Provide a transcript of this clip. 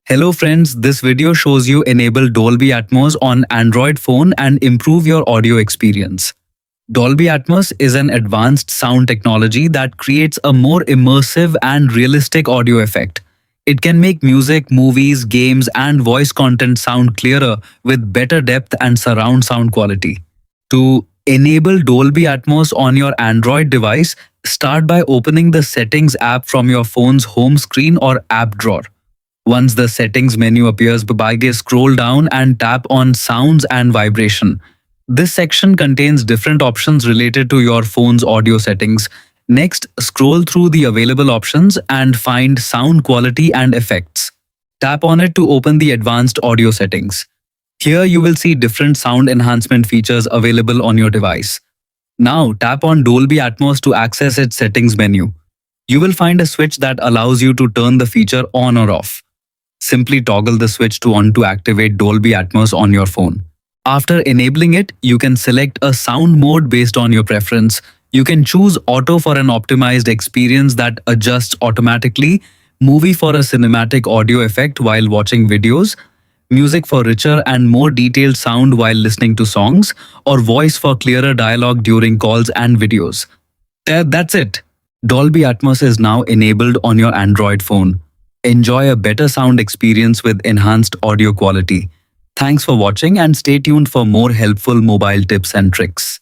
Hello friends, this video shows you enable Dolby Atmos on Android phone and improve your audio experience. Dolby Atmos is an advanced sound technology that creates a more immersive and realistic audio effect. It can make music, movies, games and voice content sound clearer with better depth and surround sound quality. To enable Dolby Atmos on your Android device, start by opening the Settings app from your phone's home screen or app drawer. Once the settings menu appears, scroll down and tap on sounds and vibration. This section contains different options related to your phone's audio settings. Next, scroll through the available options and find sound quality and effects. Tap on it to open the advanced audio settings. Here you will see different sound enhancement features available on your device. Now tap on Dolby Atmos to access its settings menu. You will find a switch that allows you to turn the feature on or off. Simply toggle the switch to on to activate Dolby Atmos on your phone. After enabling it, you can select a sound mode based on your preference. You can choose Auto for an optimized experience that adjusts automatically, Movie for a cinematic audio effect while watching videos, Music for richer and more detailed sound while listening to songs, or Voice for clearer dialogue during calls and videos. That's it. Dolby Atmos is now enabled on your Android phone. Enjoy a better sound experience with enhanced audio quality. Thanks for watching and stay tuned for more helpful mobile tips and tricks.